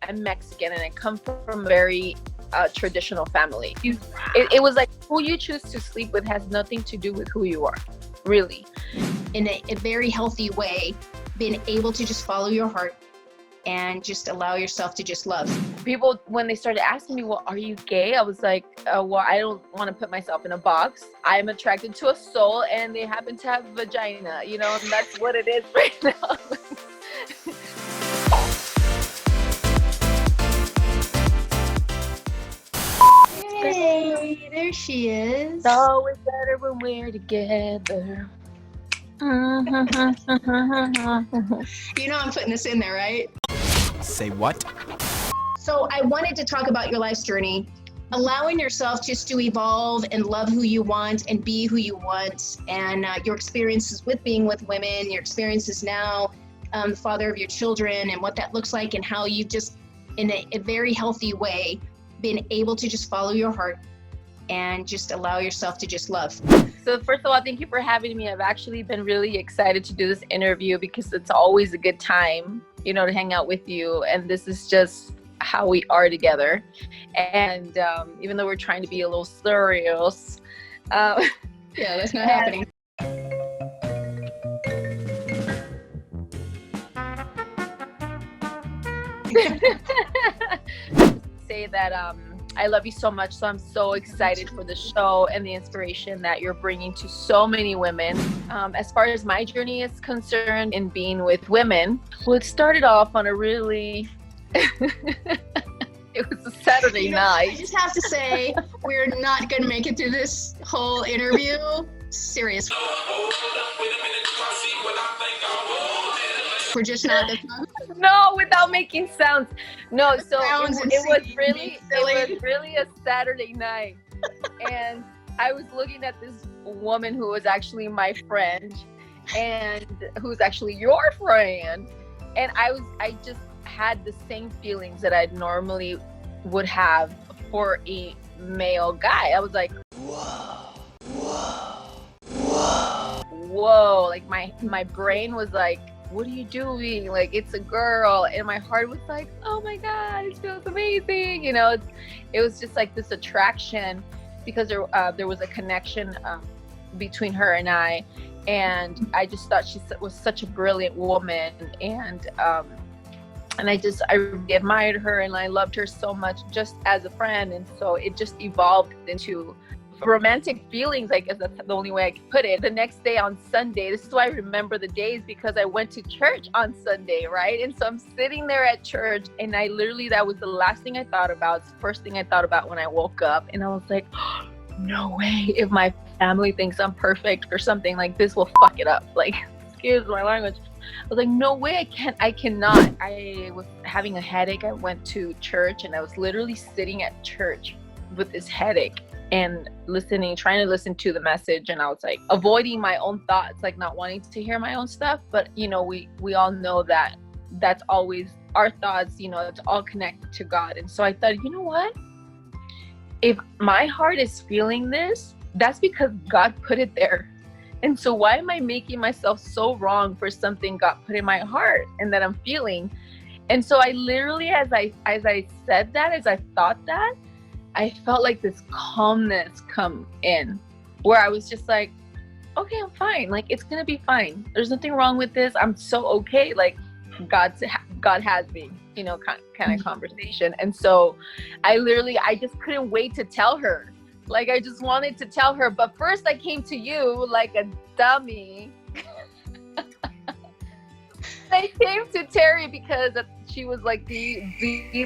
I'm Mexican and I come from a very traditional family. It was like who you choose to sleep with has nothing to do with who you are, really. In a very healthy way, being able to just follow your heart and just allow yourself to just love. People, when they started asking me, well, are you gay? I was like, well, I don't want to put myself in a box. I'm attracted to a soul and they happen to have a vagina, you know, and that's what it is right now. Hey, there she is. It's always better when we're together. You know I'm putting this in there, right? Say what? So I wanted to talk about your life's journey, allowing yourself just to evolve and love who you want and be who you want, and your experiences with being with women, your experiences now, the father of your children, and what that looks like, and how you've just, in a very healthy way, been able to just follow your heart and just allow yourself to just love. So first of all, thank you for having me. I've actually been really excited to do this interview because it's always a good time, you know, to hang out with you. And this is just how we are together. And even though we're trying to be a little serious. Yeah, that's not happening. Say that I love you so much. So I'm so excited for the show and the inspiration that you're bringing to so many women. As far as my journey is concerned in being with women, well, it started off on a really, it was a Saturday night. I just have to say, we're not going to make it through this whole interview. Serious. We're just not the No, without making sounds. No, so it was really a Saturday night. And I was looking at this woman who was actually my friend and who's actually your friend. And I just had the same feelings that I normally would have for a male guy. I was like, whoa, like my brain was like, what are you doing? Like, it's a girl. And my heart was like, oh my God, it feels amazing. You know, it was just like this attraction because there was a connection between her and I. And I just thought she was such a brilliant woman. And I really admired her and I loved her so much just as a friend. And so it just evolved into romantic feelings, I guess that's the only way I can put it. The next day on Sunday, this is why I remember the days, because I went to church on Sunday, right? And so I'm sitting there at church and I literally, that was the last thing I thought about. It's the first thing I thought about when I woke up. And I was like, oh, no way, if my family thinks I'm perfect or something, like this will fuck it up. Like, excuse my language. I was like, no way, I cannot. I was having a headache. I went to church and I was literally sitting at church with this headache and trying to listen to the message. And I was like avoiding my own thoughts, like not wanting to hear my own stuff. But, you know, we all know that that's always our thoughts, you know, it's all connected to God. And so I thought, you know what? If my heart is feeling this, that's because God put it there. And so why am I making myself so wrong for something God put in my heart and that I'm feeling? And so I literally, as I said that, as I thought that, I felt like this calmness come in where I was just like, okay, I'm fine. Like, it's going to be fine. There's nothing wrong with this. I'm so okay. Like, God has me, you know, kind of conversation. And so I just couldn't wait to tell her. Like, I just wanted to tell her. But first I came to you like a dummy. I came to Terry because she was like the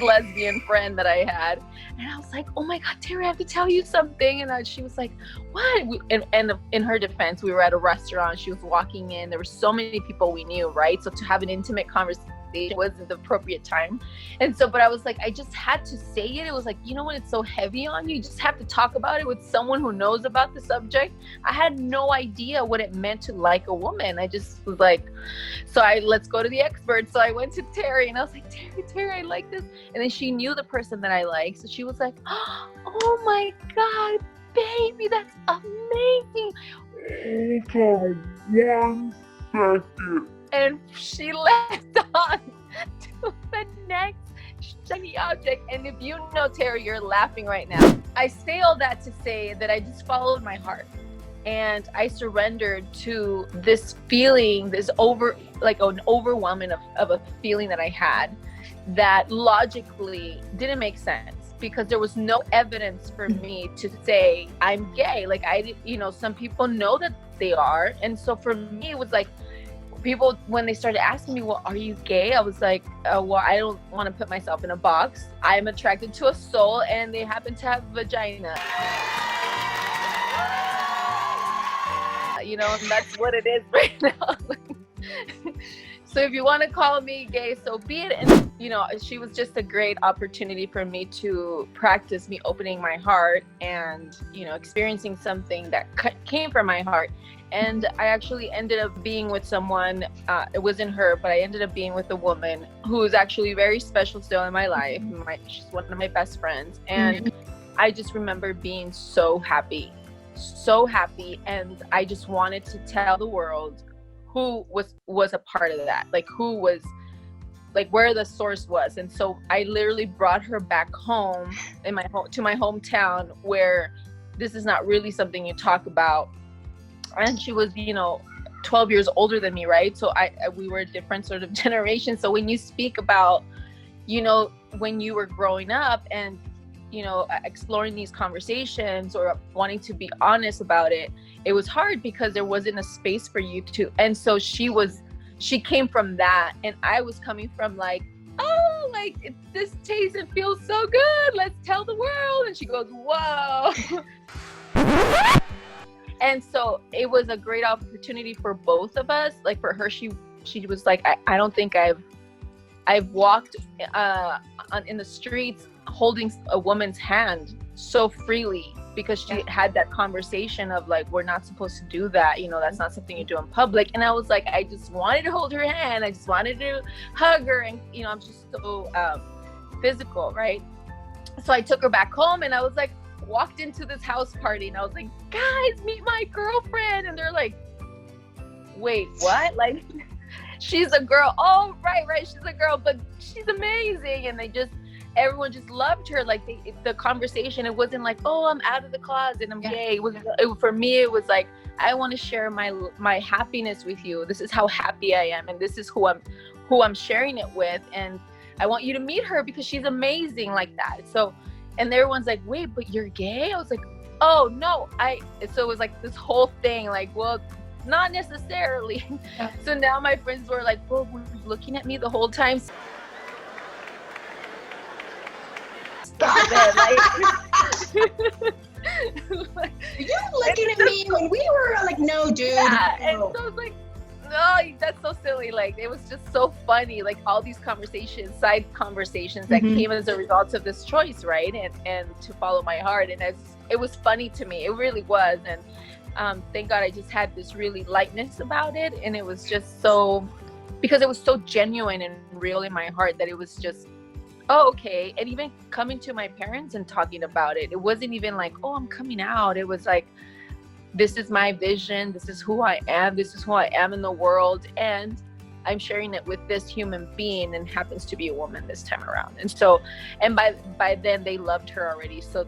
lesbian friend that I had. And I was like, oh my God, Terry, I have to tell you something. And she was like, what? And in her defense, we were at a restaurant. She was walking in. There were so many people we knew, right? So to have an intimate conversation wasn't the appropriate time. And so, but I was like, I just had to say it. It was like, you know, when it's so heavy on you, you just have to talk about it with someone who knows about the subject. I had no idea what it meant to like a woman. I just was like, let's go to the expert. So I went to Terry and I was like, Terry, I like this. And then she knew the person that I like. So she was like, oh my God, baby, that's amazing. Hold on 1 second. And she left on to the next shiny object. And if you know, Terry, you're laughing right now. I say all that to say that I just followed my heart. And I surrendered to this feeling, this an overwhelming of a feeling that I had that logically didn't make sense, because there was no evidence for me to say I'm gay. Like some people know that they are. And so for me, it was like, people, when they started asking me, well, are you gay? I was like, well, I don't want to put myself in a box. I'm attracted to a soul and they happen to have a vagina. And that's what it is right now. So if you want to call me gay, so be it. And, she was just a great opportunity for me to practice me opening my heart and, experiencing something that came from my heart. And I actually ended up being with someone, it wasn't her, but I ended up being with a woman who is actually very special still in my life. She's one of my best friends. And I just remember being so happy. And I just wanted to tell the world who was a part of that, like who was, like where the source was. And so I literally brought her back home to my hometown, where this is not really something you talk about. And she was 12 years older than me, right? So we were a different sort of generation. So when you speak about when you were growing up and exploring these conversations or wanting to be honest about it, it was hard because there wasn't a space for you to. And so she came from that, and I was coming from like, oh, like this tastes and feels so good, let's tell the world. And she goes, whoa. And so it was a great opportunity for both of us. Like for her, she was like, I don't think I've walked in the streets holding a woman's hand so freely, because she had that conversation of like, we're not supposed to do that, that's not something you do in public. And I was like, I just wanted to hold her hand, I just wanted to hug her, and I'm just so physical, right? So I took her back home, and I was like, walked into this house party, and I was like, guys, meet my girlfriend. And they're like, wait, what? Like, she's a girl. Oh, right, she's a girl, but she's amazing. And everyone just loved her. Like the conversation, it wasn't like, oh, I'm out of the closet and I'm gay. For me, it was like, I want to share my happiness with you. This is how happy I am, and this is who I'm sharing it with, and I want you to meet her because she's amazing, like that. So, and everyone's like, wait, but you're gay? I was like, oh no, so it was like this whole thing, like, well, not necessarily. So now my friends were like, well, were you looking at me the whole time? Stop it. Like, you looking at me when we were like, no, dude. Yeah, no. And so I was like, no, that's so silly. Like, it was just so funny. Like all these side conversations that came as a result of this choice, right? And to follow my heart. And it was funny to me. It really was. And thank God I just had this really lightness about it. And it was just so, because it was so genuine and real in my heart, that it was just, oh, okay. And even coming to my parents and talking about it, it wasn't even like, oh, I'm coming out. It was like, this is my vision. This is who I am. This is who I am in the world. And I'm sharing it with this human being, and happens to be a woman this time around. And so, and by then they loved her already. So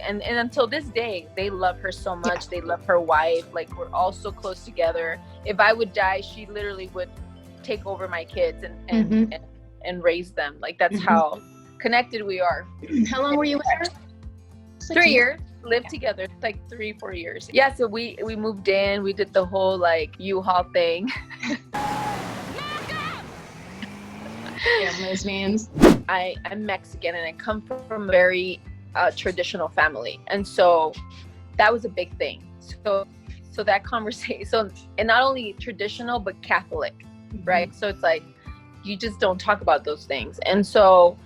and until this day, they love her so much. Yeah. They love her wife. Like, we're all so close together. If I would die, she literally would take over my kids and raise them. Like, that's how connected we are. How long were you with her? 3 years. Lived together like 3-4 years. Yeah, so we moved in. We did the whole like U-Haul thing. Yeah, lesbians. I'm Mexican, and I come from a very traditional family, and so that was a big thing. So that conversation, and not only traditional but Catholic, right? So it's like, you just don't talk about those things. And so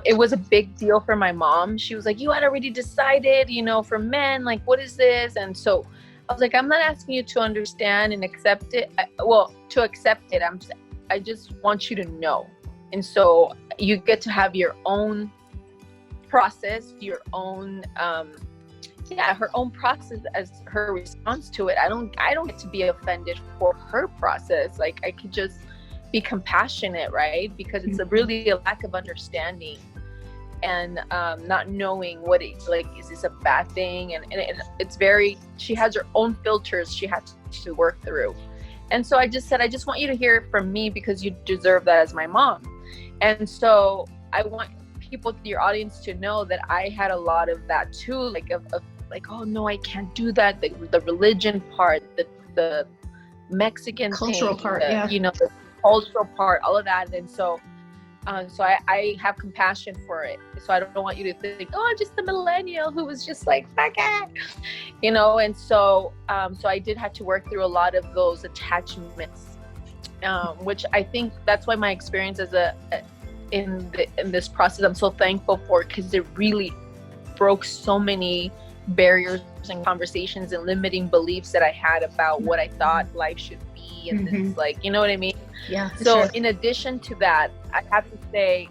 it was a big deal for my mom. She was like, you had already decided, for men, like, what is this? And so I was like, I'm not asking you to understand and accept it. To accept it, I just want you to know. And so you get to have your own process, your own, her own process as her response to it. I don't get to be offended for her process. Like, I could just be compassionate, right? Because it's really a lack of understanding and not knowing what it like, is this a bad thing? And it's very, she has her own filters she had to work through. And so I just said, I just want you to hear it from me because you deserve that as my mom. And so I want people, your audience, to know that I had a lot of that too, like of like, oh no, I can't do that. The religion part, the Mexican cultural thing, part, yeah. You know, the cultural part, all of that. And so I have compassion for it. So I don't want you to think, oh, I'm just a millennial who was just like, fuck it, you know. And so I did have to work through a lot of those attachments, which I think that's why my experience as in this process, I'm so thankful for, because it really broke so many barriers and conversations and limiting beliefs that I had about what I thought life should be, and this, like, you know what I mean? Yeah. So sure. in addition to that, I have to say,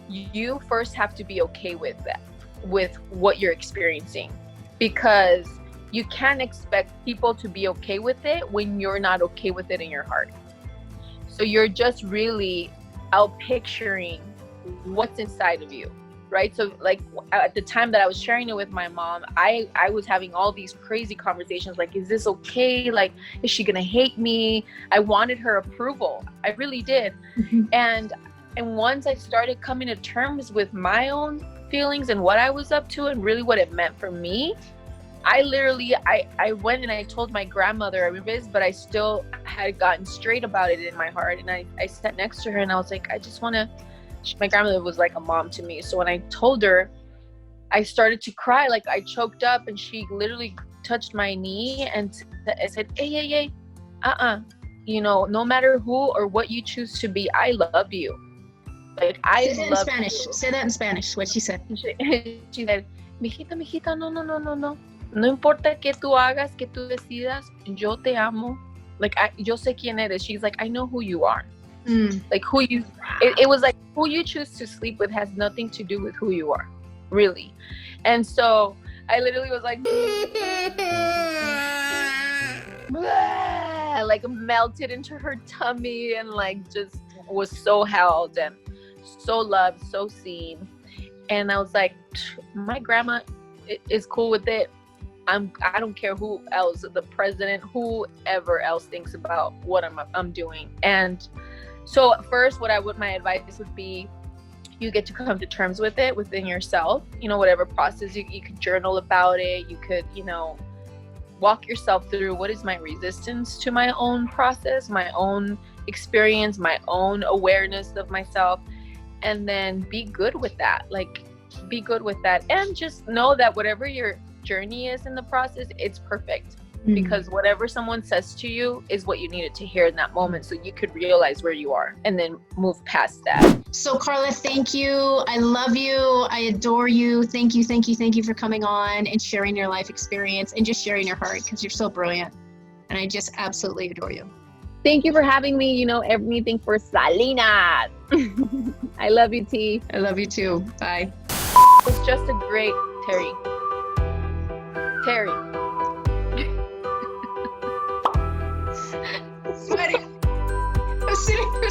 you first have to be okay with that, with what you're experiencing, because you can't expect people to be okay with it when you're not okay with it in your heart. So you're just really out picturing what's inside of you, right? So like at the time that I was sharing it with my mom, I was having all these crazy conversations like, is this okay? Like, is she gonna hate me? I wanted her approval. I really did. And once I started coming to terms with my own feelings and what I was up to and really what it meant for me, I literally, I went and I told my grandmother, I remember this, but I still had gotten straight about it in my heart. And I sat next to her and I was like, I just want to, my grandmother was like a mom to me. So when I told her, I started to cry, like I choked up, and she literally touched my knee and said, hey, you know, no matter who or what you choose to be, I love you. Like, I Say that in Spanish. Say that in Spanish, what she said. She said, mijita, no. No importa que tú hagas, que tú decidas, yo te amo. Like, yo sé quién eres. She's like, I know who you are. Like, who you, it was like, who you choose to sleep with has nothing to do with who you are, really. And so I literally was like, like melted into her tummy, and like just was so held and so loved, so seen. And I was like, my grandma is cool with it. I don't care who else, the president, whoever else thinks about what I'm doing. And so first, my advice would be, you get to come to terms with it within yourself. You know, whatever process, you could journal about it. You could, you know, walk yourself through, what is my resistance to my own process, my own experience, my own awareness of myself, and then be good with that. Like, be good with that, and just know that whatever your journey is in the process, it's perfect, because whatever someone says to you is what you needed to hear in that moment, so you could realize where you are and then move past that. So Karla, thank you. I love you. I adore you. Thank you for coming on and sharing your life experience and just sharing your heart, because you're so brilliant, and I just absolutely adore you. Thank you for having me. You know, everything for Salinas. I love you, T. I love you too. Bye. It was just a great Terry. Sweaty. I'm sitting for